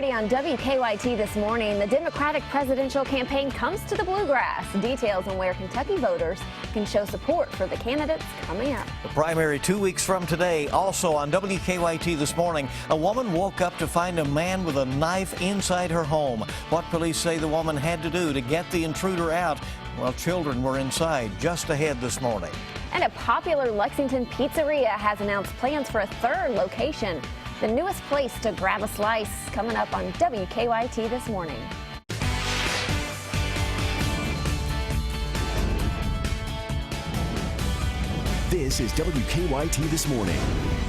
6:30 on WKYT this morning. The Democratic presidential campaign comes to the Bluegrass. Details on where Kentucky voters can show support for the candidates coming up. The primary 2 weeks from today. Also on WKYT this morning, a woman woke up to find a man with a knife inside her home. What police say the woman had to do to get the intruder out while children were inside. Just ahead this morning. And a popular Lexington pizzeria has announced plans for a third location. The newest place to grab a slice coming up on WKYT this morning. This is WKYT This Morning.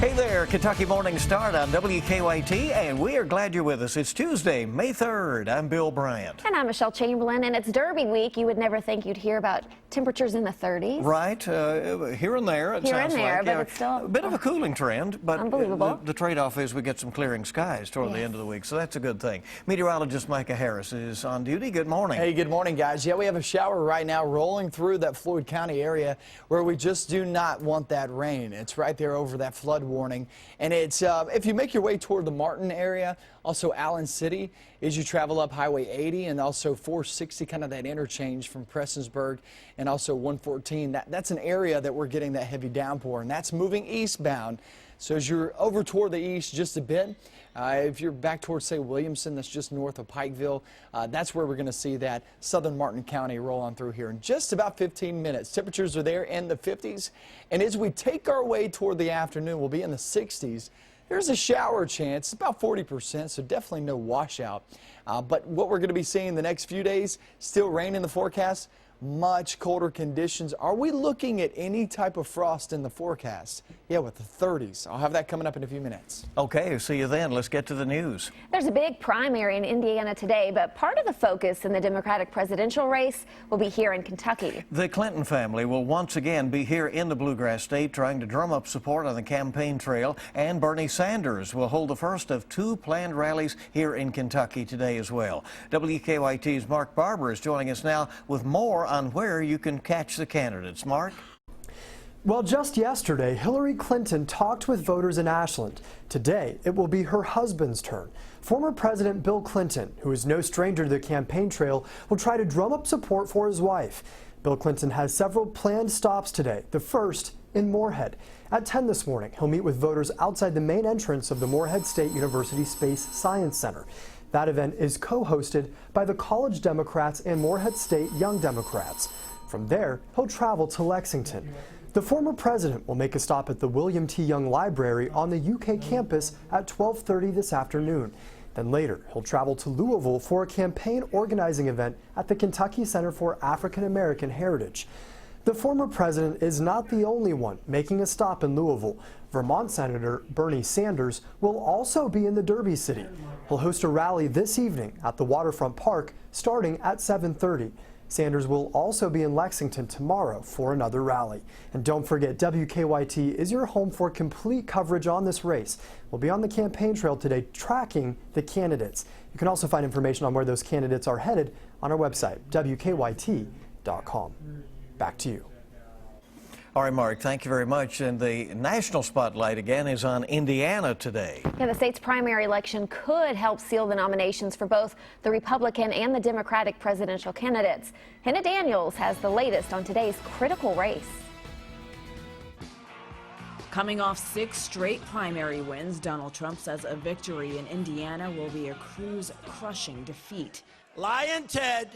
Hey there, Kentucky Morning Start on WKYT, and we are glad you're with us. It's Tuesday, May 3rd. I'm Bill Bryant. And I'm Michelle Chamberlain, and it's Derby week. You would never think you'd hear about temperatures in the 30s. Right, here and there, it sounds like. But it's still a bit of a cooling trend, but unbelievable. The trade-off is we get some clearing skies toward the end of the week, so that's a good thing. Meteorologist Micah Harris is on duty. Good morning. Hey, good morning, guys. Yeah, we have a shower right now rolling through that Floyd County area where we just do not want that rain. It's right there over that flood warning. And it's if you make your way toward the Martin area, also Allen City, as you travel up Highway 80 and also 460, kind of that interchange from Prestonsburg and also 114. That's an area that we're getting that heavy downpour, and that's moving eastbound. So as you're over toward the east just a bit, if you're back towards, say, Williamson, that's just north of Pikeville, that's where we're going to see that southern Martin County roll on through here in just about 15 minutes. Temperatures are there in the 50s. And as we take our way toward the afternoon, we'll be in the 60s. There's a shower chance, about 40%, so definitely no washout. But what we're going to be seeing the next few days, still rain in the forecast, much colder conditions. Are we looking at any type of frost in the forecast? Yeah, with the 30s. I'll have that coming up in a few minutes. Okay, see you then. Let's get to the news. There's a big primary in Indiana today, but part of the focus in the Democratic presidential race will be here in Kentucky. The Clinton family will once again be here in the Bluegrass State trying to drum up support on the campaign trail, and Bernie Sanders will hold the first of two planned rallies here in Kentucky today as well. WKYT's Mark Barber is joining us now with more on where you can catch the candidates. Mark? Well, just yesterday, Hillary Clinton talked with voters in Ashland. Today, it will be her husband's turn. Former President Bill Clinton, who is no stranger to the campaign trail, will try to drum up support for his wife. Bill Clinton has several planned stops today, the first in Moorhead. At 10 this morning, he'll meet with voters outside the main entrance of the Moorhead State University Space Science Center. That event is co-hosted by the College Democrats and Moorhead State Young Democrats. From there, he'll travel to Lexington. The former president will make a stop at the William T. Young Library on the UK campus at 12:30 this afternoon. Then later, he'll travel to Louisville for a campaign organizing event at the Kentucky Center for African American Heritage. The former president is not the only one making a stop in Louisville. Vermont Senator Bernie Sanders will also be in the Derby City. He'll host a rally this evening at the Waterfront Park starting at 7:30. Sanders will also be in Lexington tomorrow for another rally. And don't forget, WKYT is your home for complete coverage on this race. We'll be on the campaign trail today tracking the candidates. You can also find information on where those candidates are headed on our website, WKYT.com. Back to you. All right, Mark, thank you very much. And the national spotlight again is on Indiana today. Yeah, the state's primary election could help seal the nominations for both the Republican and the Democratic presidential candidates. Hannah Daniels has the latest on today's critical race. Coming off 6 straight primary wins, Donald Trump says a victory in Indiana will be a Cruz-crushing defeat. Lion Ted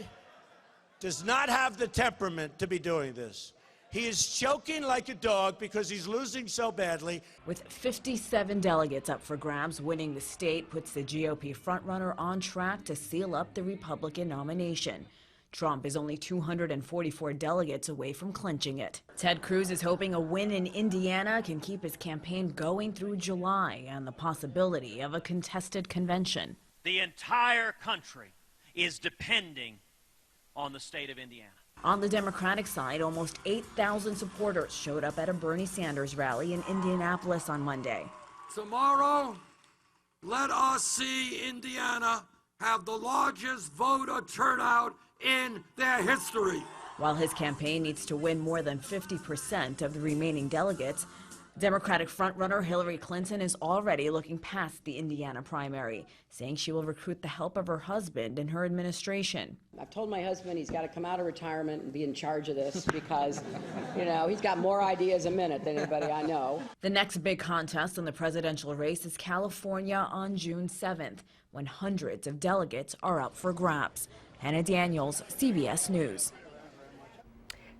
does not have the temperament to be doing this. He is choking like a dog because he's losing so badly. With 57 delegates up for grabs, winning the state puts the GOP frontrunner on track to seal up the Republican nomination. Trump is only 244 delegates away from clinching it. Ted Cruz is hoping a win in Indiana can keep his campaign going through July and the possibility of a contested convention. The entire country is depending on the state of Indiana. On the Democratic side, almost 8,000 supporters showed up at a Bernie Sanders rally in Indianapolis on Monday. Tomorrow, let us see Indiana have the largest voter turnout in their history. While his campaign needs to win more than 50% of the remaining delegates, Democratic frontrunner Hillary Clinton is already looking past the Indiana primary, saying she will recruit the help of her husband in her administration. I've told my husband he's got to come out of retirement and be in charge of this because, you know, he's got more ideas a minute than anybody I know. The next big contest in the presidential race is California on June 7th, when hundreds of delegates are up for grabs. Hannah Daniels, CBS News.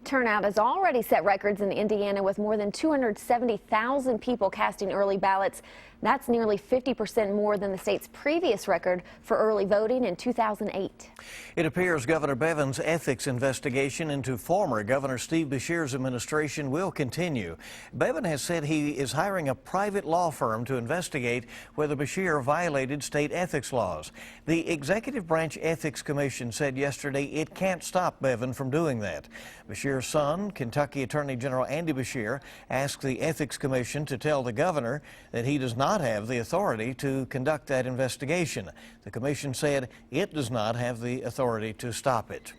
Turnout has already set records in Indiana with more than 270,000 people casting early ballots. That's nearly 50% more than the state's previous record for early voting in 2008. It appears Governor Bevin's ethics investigation into former Governor Steve Beshear's administration will continue. Bevin has said he is hiring a private law firm to investigate whether Beshear violated state ethics laws. The Executive Branch Ethics Commission said yesterday it can't stop Bevin from doing that. Beshear's son, Kentucky Attorney General Andy Beshear, asked the Ethics Commission to tell the governor that he does not have the authority to conduct that investigation. The commission said it does not have the authority to stop it.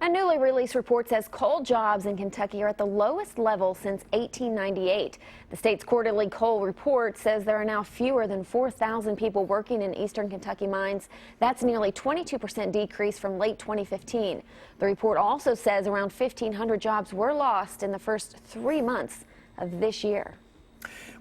A newly released report says coal jobs in Kentucky are at the lowest level since 1898. The state's quarterly coal report says there are now fewer than 4,000 people working in eastern Kentucky mines. That's nearly 22% decrease from late 2015. The report also says around 1,500 jobs were lost in the first 3 months of this year.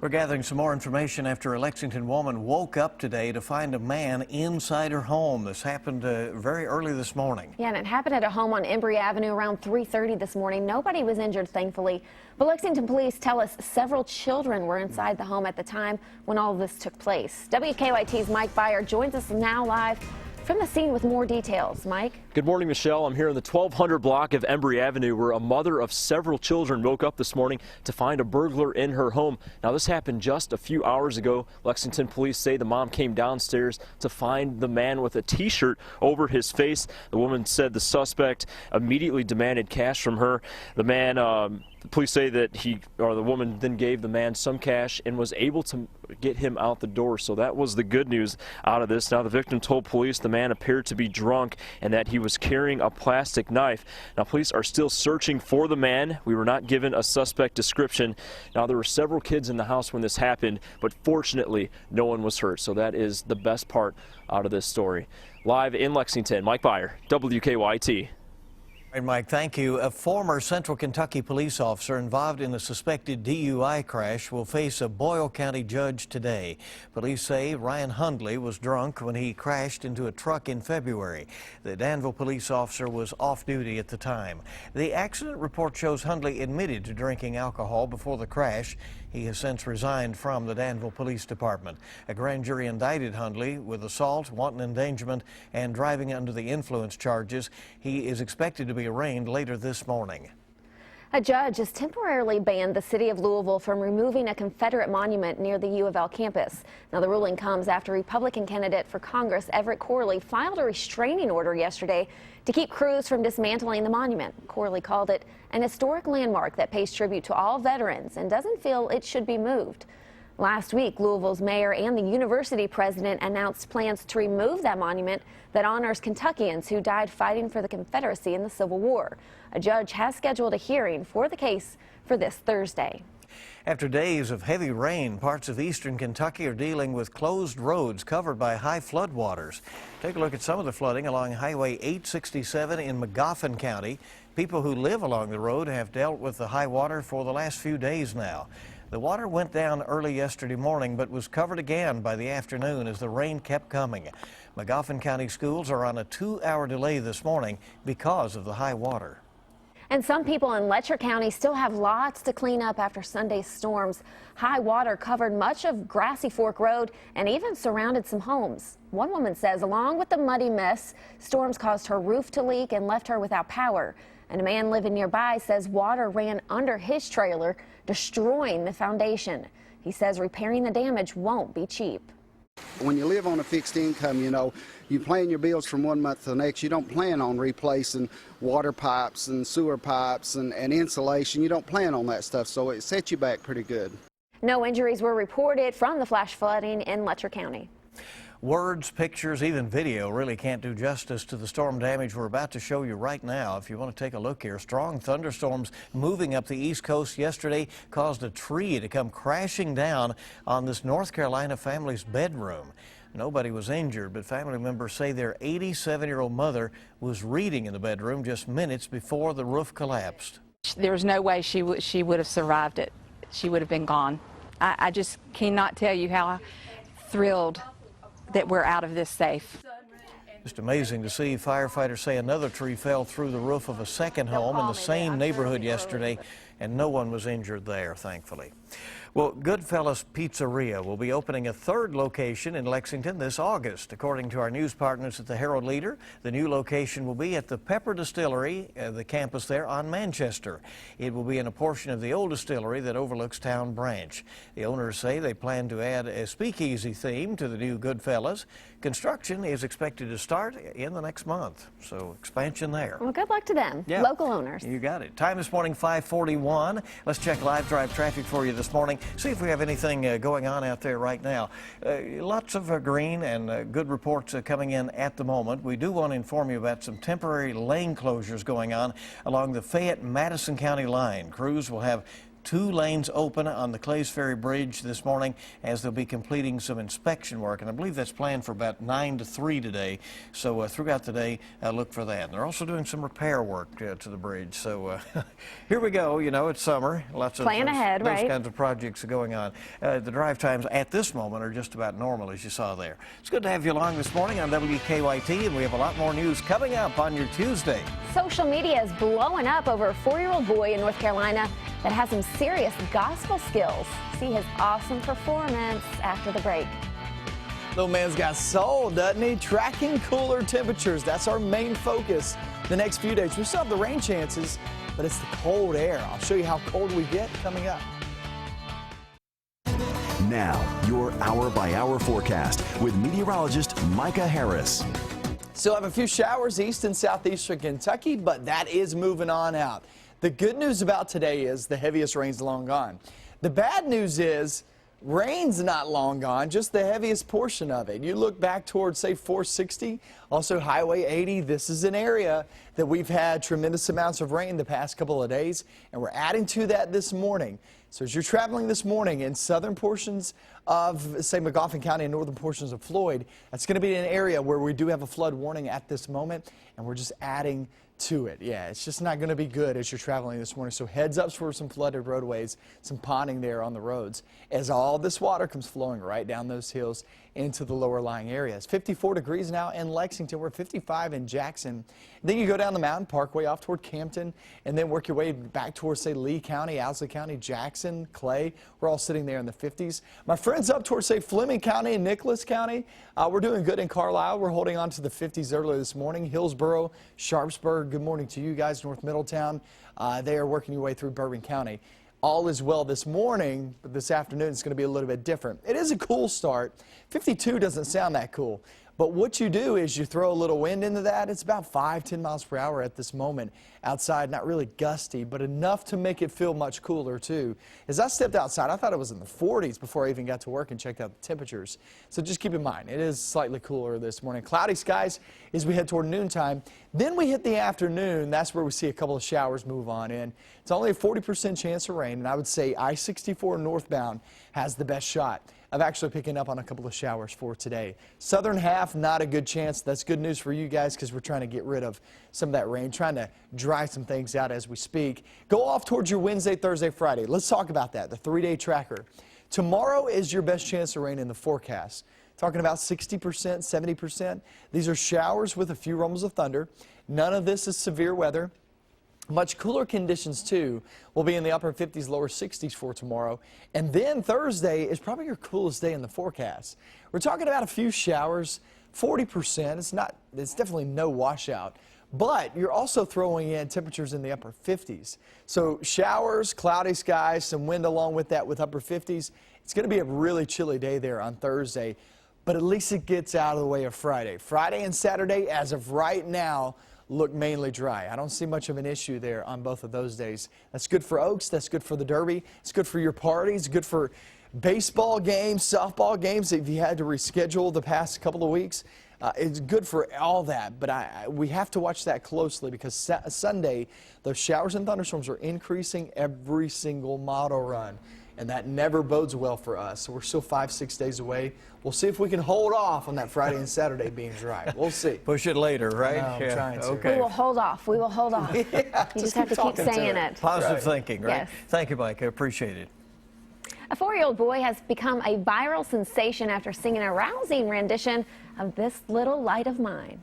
We're gathering some more information after a Lexington woman woke up today to find a man inside her home. This happened very early this morning. Yeah, and it happened at a home on Embry Avenue around 3:30 this morning. Nobody was injured, thankfully. But Lexington police tell us several children were inside the home at the time when all of this took place. WKYT's Mike Beyer joins us now live from the scene with more details. Mike? Good morning, Michelle. I'm here in the 1200 block of Embry Avenue where a mother of several children woke up this morning to find a burglar in her home. Now, this happened just a few hours ago. Lexington police say the mom came downstairs to find the man with a T-shirt over his face. The woman said the suspect immediately demanded cash from her. The man, the police say that the woman then gave the man some cash and was able to get him out the door. So that was the good news out of this. Now, the victim told police the man appeared to be drunk and that he was carrying a plastic knife. Now, police are still searching for the man. We were not given a suspect description. Now, there were several kids in the house when this happened, but fortunately, no one was hurt. So that is the best part out of this story. Live in Lexington, Mike Beyer, WKYT. All right, Mike, thank you. A former Central Kentucky police officer involved in a suspected DUI crash will face a Boyle County judge today. Police say Ryan Hundley was drunk when he crashed into a truck in February. The Danville police officer was off duty at the time. The accident report shows Hundley admitted to drinking alcohol before the crash. He has since resigned from the Danville Police Department. A grand jury indicted Hundley with assault, wanton endangerment, and driving under the influence charges. He is expected to be arraigned later this morning. A judge has temporarily banned the city of Louisville from removing a Confederate monument near the U of L campus. Now, the ruling comes after Republican candidate for Congress Everett Corley filed a restraining order yesterday to keep crews from dismantling the monument. Corley called it an historic landmark that pays tribute to all veterans and doesn't feel it should be moved. Last week, Louisville's mayor and the university president announced plans to remove that monument that honors Kentuckians who died fighting for the Confederacy in the Civil War. A judge has scheduled a hearing for the case for this Thursday. After days of heavy rain, parts of eastern Kentucky are dealing with closed roads covered by high floodwaters. Take a look at some of the flooding along Highway 867 in Magoffin County. People who live along the road have dealt with the high water for the last few days now. The water went down early yesterday morning, but was covered again by the afternoon as the rain kept coming. Magoffin County schools are on a 2-hour delay this morning because of the high water. And some people in Letcher County still have lots to clean up after Sunday's storms. High water covered much of Grassy Fork Road and even surrounded some homes. One woman says along with the muddy mess, storms caused her roof to leak and left her without power. And a man living nearby says water ran under his trailer, destroying the foundation. He says repairing the damage won't be cheap. When you live on a fixed income, you know, you plan your bills from one month to the next. You don't plan on replacing water pipes and sewer pipes and insulation. You don't plan on that stuff, so it sets you back pretty good. No injuries were reported from the flash flooding in Letcher County. Words, pictures, even video really can't do justice to the storm damage we're about to show you right now. If you want to take a look here, strong thunderstorms moving up the East Coast yesterday caused a tree to come crashing down on this North Carolina family's bedroom. Nobody was injured, but family members say their 87-year-old mother was reading in the bedroom just minutes before the roof collapsed. There's no way she would have survived it. She would have been gone. I just cannot tell you how thrilled that we're out of this safe. Just amazing to see. Firefighters say another tree fell through the roof of a second home in the same neighborhood yesterday, and no one was injured there, thankfully. Well, Goodfellas Pizzeria will be opening a third location in Lexington this August. According to our news partners at the Herald-Leader, the new location will be at the Pepper Distillery, the campus there on Manchester. It will be in a portion of the old distillery that overlooks Town Branch. The owners say they plan to add a speakeasy theme to the new Goodfellas. Construction is expected to start in the next month, so expansion there. Well, good luck to them, local owners. You got it. Time this morning, 5:41. Let's check live drive traffic for you this morning. See if we have anything going on out there right now. Lots of green and good reports coming in at the moment. We do want to inform you about some temporary lane closures going on along the Fayette-Madison County line. Crews will have 2 lanes open on the Clays Ferry Bridge this morning as they'll be completing some inspection work, and I believe that's planned for about 9 to 3 today. So throughout the day, look for that. And they're also doing some repair work to the bridge. So here we go. You know, it's summer. Lots of plan ahead, those kinds of projects are going on. The drive times at this moment are just about normal, as you saw there. It's good to have you along this morning on WKYT, and we have a lot more news coming up on your Tuesday. Social media is blowing up over a 4-year-old boy in North Carolina that has some serious gospel skills. See his awesome performance after the break. Little man's got soul, doesn't he? Tracking cooler temperatures. That's our main focus the next few days. We still have the rain chances, but it's the cold air. I'll show you how cold we get coming up. Now, your hour-by-hour forecast with meteorologist Micah Harris. Still have a few showers east and southeastern Kentucky, but that is moving on out. The good news about today is the heaviest rain's long gone. The bad news is rain's not long gone, just the heaviest portion of it. You look back towards, say, 460, also Highway 80. This is an area that we've had tremendous amounts of rain the past couple of days, and we're adding to that this morning. So as you're traveling this morning in southern portions of, say, Magoffin County and northern portions of Floyd, that's going to be an area where we do have a flood warning at this moment, and we're just adding to it. Yeah, it's just not going to be good as you're traveling this morning. So heads up for some flooded roadways, some ponding there on the roads as all this water comes flowing right down those hills into the lower lying areas. 54 degrees now in Lexington. We're 55 in Jackson. Then you go down the Mountain Parkway off toward Campton and then work your way back towards, say, Lee County, Owsley County, Jackson, Clay. We're all sitting there in the 50s. My friends up towards, say, Fleming County and Nicholas County, we're doing good in Carlisle. We're holding on to the 50s earlier this morning. Hillsboro, Sharpsburg, good morning to you guys. North Middletown, they are working your way through Bourbon County. All is well this morning, but this afternoon it's going to be a little bit different. It is a cool start. 52 doesn't sound that cool. But what you do is you throw a little wind into that. It's about 5-10 miles per hour at this moment outside, not really gusty, but enough to make it feel much cooler too. As I stepped outside, I thought it was in the 40s before I even got to work and checked out the temperatures. So just keep in mind, it is slightly cooler this morning. Cloudy skies as we head toward noontime. Then we hit the afternoon. That's where we see a couple of showers move on in. It's only a 40% chance of rain, and I would say I-64 northbound has the best shot of actually picking up on a couple of showers for today. Southern half, not a good chance. That's good news for you guys because we're trying to get rid of some of that rain, trying to dry some things out as we speak. Go off towards your Wednesday, Thursday, Friday. Let's talk about that, the 3-day tracker. Tomorrow is your best chance of rain in the forecast. Talking about 60%, 70%. These are showers with a few rumbles of thunder. None of this is severe weather. Much cooler conditions, too, will be in the upper 50s, lower 60s for tomorrow. And then Thursday is probably your coolest day in the forecast. We're talking about a few showers, 40%. It's definitely no washout. But you're also throwing in temperatures in the upper 50s. So showers, cloudy skies, some wind along with that with upper 50s. It's going to be a really chilly day there on Thursday. But at least it gets out of the way of Friday. Friday and Saturday, as of right now, look mainly dry. I don't see much of an issue there on both of those days. That's good for Oaks. That's good for the Derby. It's good for your parties. Good for baseball games, softball games, if you had to reschedule the past couple of weeks. It's good for all that, but we have to watch that closely because Sunday, those showers and thunderstorms are increasing every single model run, and that never bodes well for us. So we're still 5-6 days away. We'll see if we can hold off on that Friday and Saturday being dry. We'll see. Push it later, right? I'm trying to. Okay. We will hold off. We will hold off. Yeah, you just have to keep saying it. Positive thinking, right? Yes. Thank you, Mike. I appreciate it. A 4-year-old boy has become a viral sensation after singing a rousing rendition of This Little Light of Mine.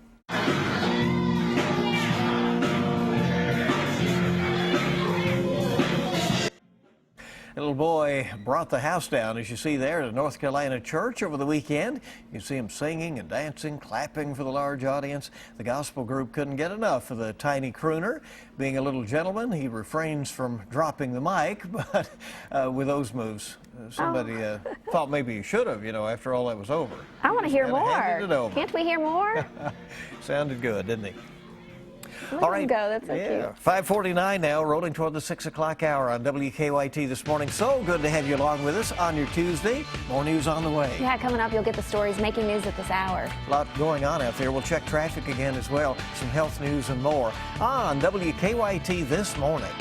A little boy brought the house down, as you see there, at a North Carolina church over the weekend. You see him singing and dancing, clapping for the large audience. The gospel group couldn't get enough of the tiny crooner. Being a little gentleman, he refrains from dropping the mic, but with those moves, somebody thought maybe he should have, after all that was over. I want to hear handed it more. over. Can't we hear more? Sounded good, didn't he? Let him go. That's so cute. 5:49 now, rolling toward the 6 o'clock hour on WKYT this morning. So good to have you along with us on your Tuesday. More news on the way. Yeah, coming up, you'll get the stories making news at this hour. A lot going on out there. We'll check traffic again as well. Some health news and more on WKYT this morning.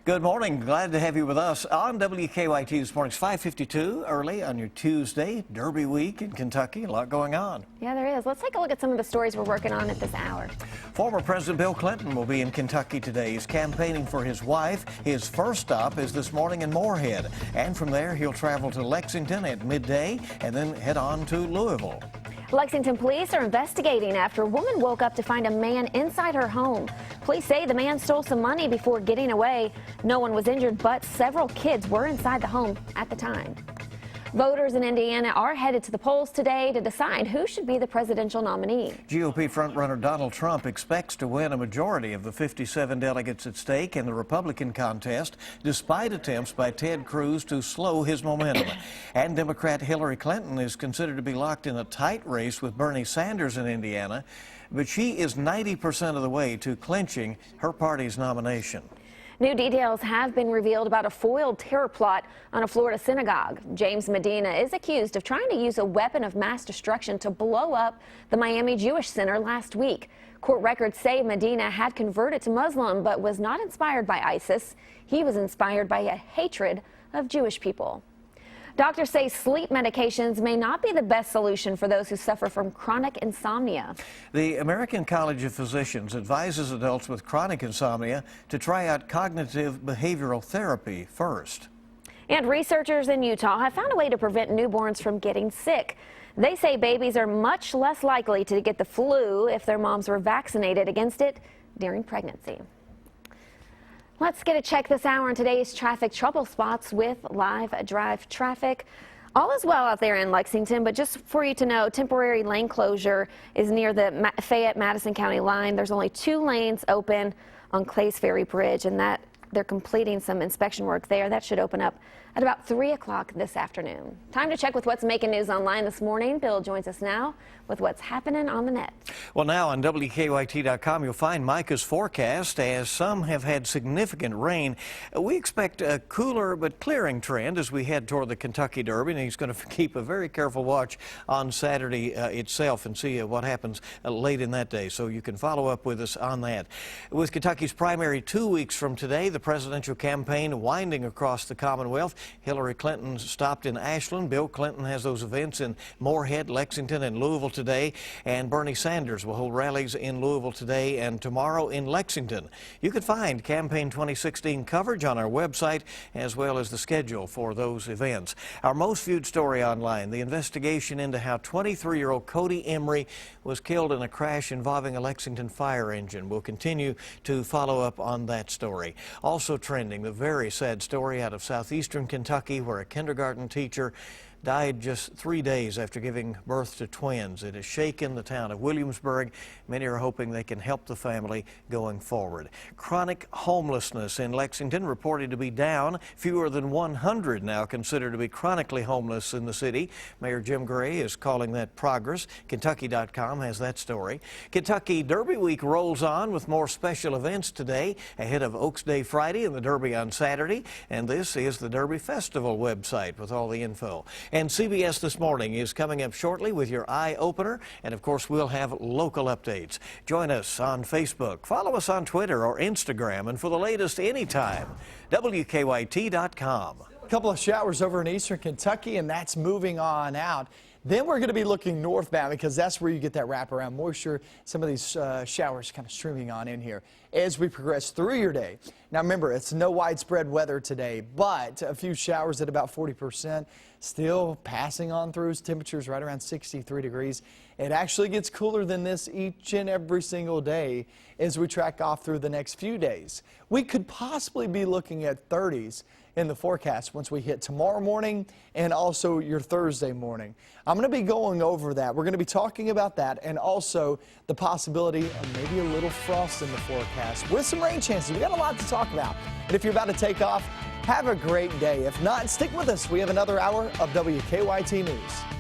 Good morning. Glad to have you with us on WKYT this morning. It's 5:52 early on your Tuesday, Derby week in Kentucky. A lot going on. Yeah, there is. Let's take a look at some of the stories we're working on at this hour. Former President Bill Clinton will be in Kentucky today. He's campaigning for his wife. His first stop is this morning in Moorhead. And from there, he'll travel to Lexington at midday and then head on to Louisville. Lexington police are investigating after a woman woke up to find a man inside her home. Police say the man stole some money before getting away. No one was injured, but several kids were inside the home at the time. Voters in Indiana are headed to the polls today to decide who should be the presidential nominee. GOP frontrunner Donald Trump expects to win a majority of the 57 delegates at stake in the Republican contest, despite attempts by Ted Cruz to slow his momentum. And Democrat Hillary Clinton is considered to be locked in a tight race with Bernie Sanders in Indiana, but she is 90% of the way to clinching her party's nomination. New details have been revealed about a foiled terror plot on a Florida synagogue. James Medina is accused of trying to use a weapon of mass destruction to blow up the Miami Jewish Center last week. Court records say Medina had converted to Muslim but was not inspired by ISIS. He was inspired by a hatred of Jewish people. Doctors say sleep medications may not be the best solution for those who suffer from chronic insomnia. The American College of Physicians advises adults with chronic insomnia to try out cognitive behavioral therapy first. And researchers in Utah have found a way to prevent newborns from getting sick. They say babies are much less likely to get the flu if their moms were vaccinated against it during pregnancy. Let's get a check this hour on today's traffic trouble spots with live drive traffic. All is well out there in Lexington, but just for you to know, temporary lane closure is near the Fayette-Madison County line. There's only 2 lanes open on Clays Ferry Bridge, and that they're completing some inspection work there. That should open up at about 3 o'clock this afternoon. Time to check with what's making news online this morning. Bill joins us now with what's happening on the net. Well, now on WKYT.com, you'll find Micah's forecast. As some have had significant rain, we expect a cooler but clearing trend as we head toward the Kentucky Derby, and he's going to keep a very careful watch on Saturday itself and see what happens late in that day. So you can follow up with us on that. With Kentucky's primary 2 weeks from today, the presidential campaign winding across the Commonwealth. Hillary Clinton stopped in Ashland. Bill Clinton has those events in Moorhead, Lexington, and Louisville today. And Bernie Sanders will hold rallies in Louisville today and tomorrow in Lexington. You can find Campaign 2016 coverage on our website as well as the schedule for those events. Our most viewed story online, the investigation into how 23-year-old Cody Emery was killed in a crash involving a Lexington fire engine. We'll continue to follow up on that story. Also trending, the very sad story out of southeastern Kentucky where a kindergarten teacher died just 3 days after giving birth to twins. It has shaken the town of Williamsburg. Many are hoping they can help the family going forward. Chronic homelessness in Lexington reported to be down. Fewer than 100 now considered to be chronically homeless in the city. Mayor Jim Gray is calling that progress. Kentucky.com has that story. Kentucky Derby Week rolls on with more special events today ahead of Oaks Day Friday and the Derby on Saturday. And this is the Derby Festival website with all the info. And CBS This Morning is coming up shortly with your eye opener. And of course, we'll have local updates. Join us on Facebook, follow us on Twitter or Instagram, and for the latest anytime, WKYT.com. A couple of showers over in eastern Kentucky, and that's moving on out. Then we're going to be looking northbound because that's where you get that wraparound moisture. Some of these showers kind of streaming on in here as we progress through your day. Now remember, it's no widespread weather today, but a few showers at about 40%. Still passing on through. Temperatures right around 63 degrees. It actually gets cooler than this each and every single day as we track off through the next few days. We could possibly be looking at 30s in the forecast once we hit tomorrow morning and also your Thursday morning. I'm going to be going over that. We're going to be talking about that and also the possibility of maybe a little frost in the forecast with some rain chances. We got a lot to talk about. And if you're about to take off, have a great day. If not, stick with us. We have another hour of WKYT News.